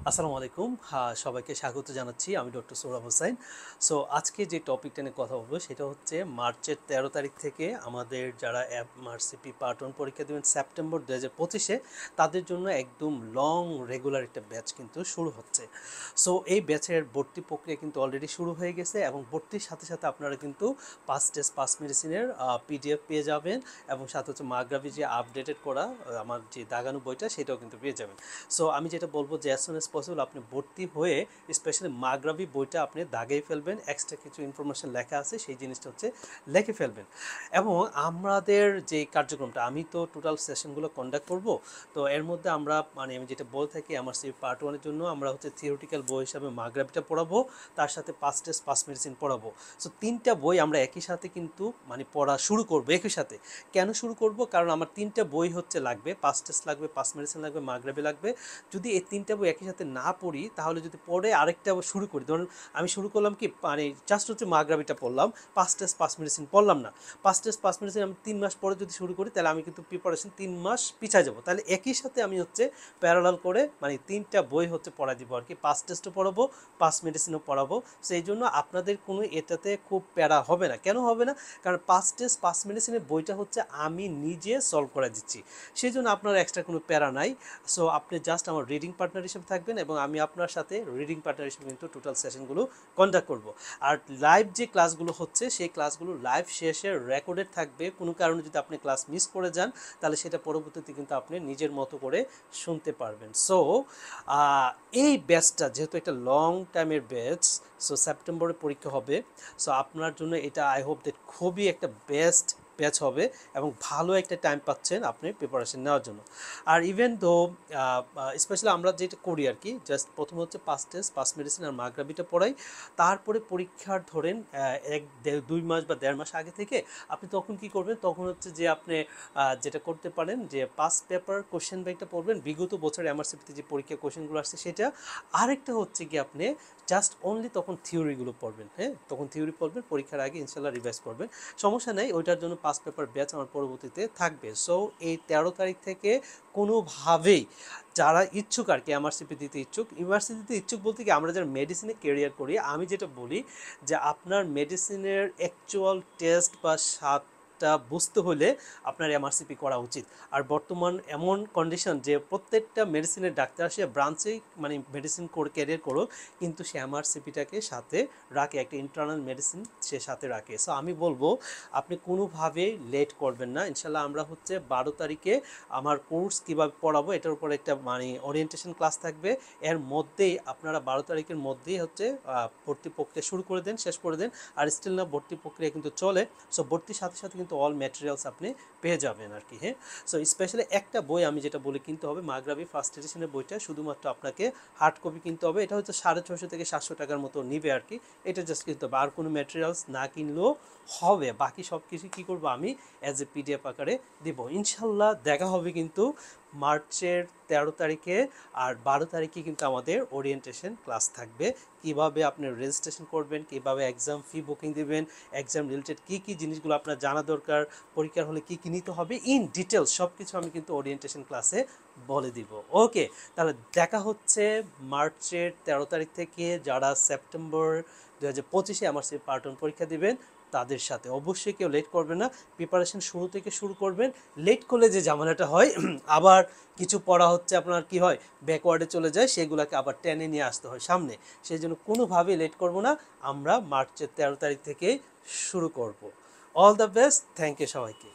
আসসালামু আলাইকুম। সবাইকে স্বাগত জানাচ্ছি। আমি ডক্টর সোহরাব হোসাইন। সো আজকে যে টপিকটা নিয়ে কথা বলবো সেটা হচ্ছে মার্চের ১৩ তারিখ থেকে আমাদের যারা এমআরসিপি পার্ট 1 পরীক্ষা দেবেন সেপ্টেম্বর ২০২৫-এ তাদের জন্য একদম লং রেগুলার একটা ব্যাচ কিন্তু শুরু হচ্ছে। সো এই ব্যাচের ভর্তি প্রক্রিয়া কিন্তু অলরেডি শুরু হয়ে গেছে এবং ভর্তির সাথে সাথে আপনারা কিন্তু পাস টেস্ট পাস মেডিসিনের পিডিএফ পেয়ে যাবেন এবং সাথে হচ্ছে মাগরাবি যে আপডেটেড করা আমার যে দাগানো বইটা সেটাও কিন্তু পেয়ে যাবেন। সো আমি যেটা বলবো যে অ্যাজ সুন অ্যাজ পসিবল আপনি ভর্তি হয়ে স্পেশালি মাগরাবি বইটা আপনি দাগিয়ে ফেলবেন, এক্সট্রা কিছু ইনফরমেশন লেখা আছে সেই জিনিসটা হচ্ছে লিখে ফেলবেন। এবং আমাদের যে কার্যক্রমটা আমি তো টোটাল সেশনগুলো কন্ডাক্ট করব। তো এর মধ্যে আমরা আমি যেটা বলে থাকি আমার সেই পার্ট 1-এর জন্য আমরা হচ্ছে থিওরিটিক্যাল বই হিসাবে মাগরাবিটা পড়াবো, তার সাথে পাস টেস্ট পাস মেডিসিন পড়াবো। সো তিনটা বই আমরা একই সাথে কিন্তু পড়া শুরু করবো একই সাথে। কেন শুরু করব? কারণ আমার তিনটা বই হচ্ছে লাগবে, পাস টেস্ট লাগবে, পাস মেডিসিন লাগবে, মাগরাবি লাগবে। যদি এই তিনটা বই একই সাথে না পড়ি তাহলে যদি পড়ে আরেকটা শুরু করি, ধরুন আমি শুরু করলাম কি জাস্ট হচ্ছে মাগরাবিটা পড়লাম, পাস টেস্ট পাস মেডিসিন পড়লাম না, পাস টেস্ট পাস মেডিসিন আমি 3 মাস পরে যদি শুরু করি তাহলে আমি কিন্তু প্রিপারেশন 3 মাস পিছিয়ে যাবো। তাহলে একই সাথে আমি হচ্ছে প্যারালাল করে তিনটা বই হচ্ছে পড়া দিব আর কি, পাস টেস্টও পড়াবো, পাস মেডিসিনও পড়াবো। সেই জন্য আপনাদের কোনো এটাতে খুব প্যারা হবে না। কেন হবে না? কারণ পাস টেস্ট পাস মেডিসিনের বইটা হচ্ছে আমি নিজে সলভ করে দিচ্ছি, সেই জন্য আপনার এক্সট্রা কোনো প্যারা নাই। সো আপনি জাস্ট আমার রিডিং পার্টনার হিসেবে থাকবেন এবং আমি আপনার সাথে রিডিং পার্টনার হিসেবে কিন্তু টোটাল সেশনগুলো কন্ডাক্ট করব। আর লাইভ যে ক্লাসগুলো হচ্ছে সেই ক্লাসগুলো লাইভ শেষে রেকর্ডেড থাকবে। কোনো কারণে যদি আপনি ক্লাস মিস করে যান তাহলে সেটা পরবর্তীতে কিন্তু আপনি নিজের মতো করে শুনতে পারবেন। সো এই ব্যাচটা যেহেতু একটা লং টাইমের ব্যাচ, সো সেপ্টেম্বরে পরীক্ষা হবে। সো আপনার জন্য এটা আই হোপ দ্যাট খুবই একটা বেস্ট ব্যাচ হবে এবং ভালো একটা টাইম পাচ্ছেন আপনি প্রিপারেশন নেওয়ার জন্য। আর ইভেন দো স্পেশালি আমরা যেটা করি আর কি, জাস্ট প্রথমে হচ্ছে পাস টেস্ট পাস মেডিসিন আর মাগরাবিটা পড়াই। তারপরে পরীক্ষার ধরেন 1-2 মাস বা 1.5 মাস আগে থেকে আপনি তখন কি করবেন, তখন হচ্ছে যে আপনি যেটা করতে পারেন যে পাস পেপার কোশ্চেন ব্যাংকটা পড়বেন, বিগত বছর এমআরসিপিতে যে পরীক্ষা কোশ্চেনগুলো আসছে সেটা। আরেকটা হচ্ছে কি আপনি জাস্ট অনলি তখন থিওরিগুলো পড়বেন, হ্যাঁ তখন থিওরি পড়বেন, পরীক্ষার আগে ইনশাল্লাহ রিভাইজ করবেন, সমস্যা নেই। ওইটার জন্য পাস পেপার ব্যাচ আমার পরবর্তীতে থাকবে। সো এই 13 তারিখ থেকে কোনোভাবেই যারা ইচ্ছুক আর কি এমআরসিপি দিতে ইচ্ছুক, ইউনিভার্সিটিতে ইচ্ছুক বলতে কি আমরা যারা মেডিসিনে কেরিয়ার করি, আমি যেটা বলি যে আপনার মেডিসিনের অ্যাকচুয়াল টেস্ট বা স্বাদটা বুঝতে হলে আপনার এমআরসিপি করা উচিত। আর বর্তমান এমন কন্ডিশন যে প্রত্যেকটা মেডিসিনের ডাক্তার সে ব্রাঞ্চেই মেডিসিন করে ক্যারিয়ার করুক কিন্তু সে এমআরসিপিটাকে সাথে রাখে, একটা ইন্টারনাল মেডিসিন সে সাথে রাখে। সো আমি বলবো আপনি কোনোভাবেই লেট করবেন না। ইনশাল্লাহ আমরা হচ্ছে 12 তারিখে আমার কোর্স কীভাবে পড়াবো এটার উপর একটা ওরিয়েন্টেশন ক্লাস থাকবে। এর মধ্যেই আপনারা 12 তারিখের মধ্যেই হচ্ছে ভর্তি প্রক্রিয়া শুরু করে দেন, শেষ করে দেন। আর স্টিল না ভর্তি প্রক্রিয়া কিন্তু চলে। সো ভর্তির সাথে সাথে কিন্তু অল ম্যাটেরিয়ালস আপনি পেয়ে যাবেন আর কি, হ্যাঁ। সো স্পেশালি একটা বই আমি যেটা বলি কিনতে হবে, মাগরাবি ফার্স্ট এডিশনের বইটা শুধুমাত্র আপনাকে হার্ড কপি কিনতে হবে। এটা হচ্ছে 650 থেকে 700 টাকার মতো নিবে আর কি, এটা জাস্ট কিনতে হবে। আর কোনো ম্যাটেরিয়ালস না কিনলেও হবে, বাকি সব কিছু কী করবো আমি অ্যাজ এ পিডিএফ আকারে দিব। ইনশাল্লাহ দেখা হবে কিন্তু মার্চের 13 তারিখে। আর 12 তারিখে কিন্তু আমাদের ওরিয়েন্টেশন ক্লাস থাকবে, কিভাবে আপনি রেজিস্ট্রেশন করবেন, কিভাবে এক্সাম ফি বুকিং দিবেন, এক্সাম রিলেটেড কী কী জিনিসগুলো আপনার জানা দরকার, পরীক্ষার হলে কী কী নিতে হবে ইন ডিটেলস সব কিছু আমি কিন্তু ওরিয়েন্টেশন ক্লাসে বলে দিব। ওকে, তাহলে দেখা হচ্ছে মার্চের 13 তারিখ থেকে। যারা সেপ্টেম্বর 2025-এ আমার সেই পার্ট 1 পরীক্ষা দিবেন তাদের সাথে অবশ্যই কেউ লেট করবে না, প্রিপারেশন শুরু থেকে শুরু করবেন। লেট করলে যে ঝামেলাটা হয় আবার কিছু পড়া হচ্ছে আপনার কি হয় ব্যাকওয়ার্ডে চলে যায়, সেগুলোকে আবার টেনে নিয়ে আসতে হয় সামনে। সেই জন্য কোনোভাবেই লেট করব না, আমরা মার্চের 13 তারিখ থেকে শুরু করব। All the best, thank you সবাইকে।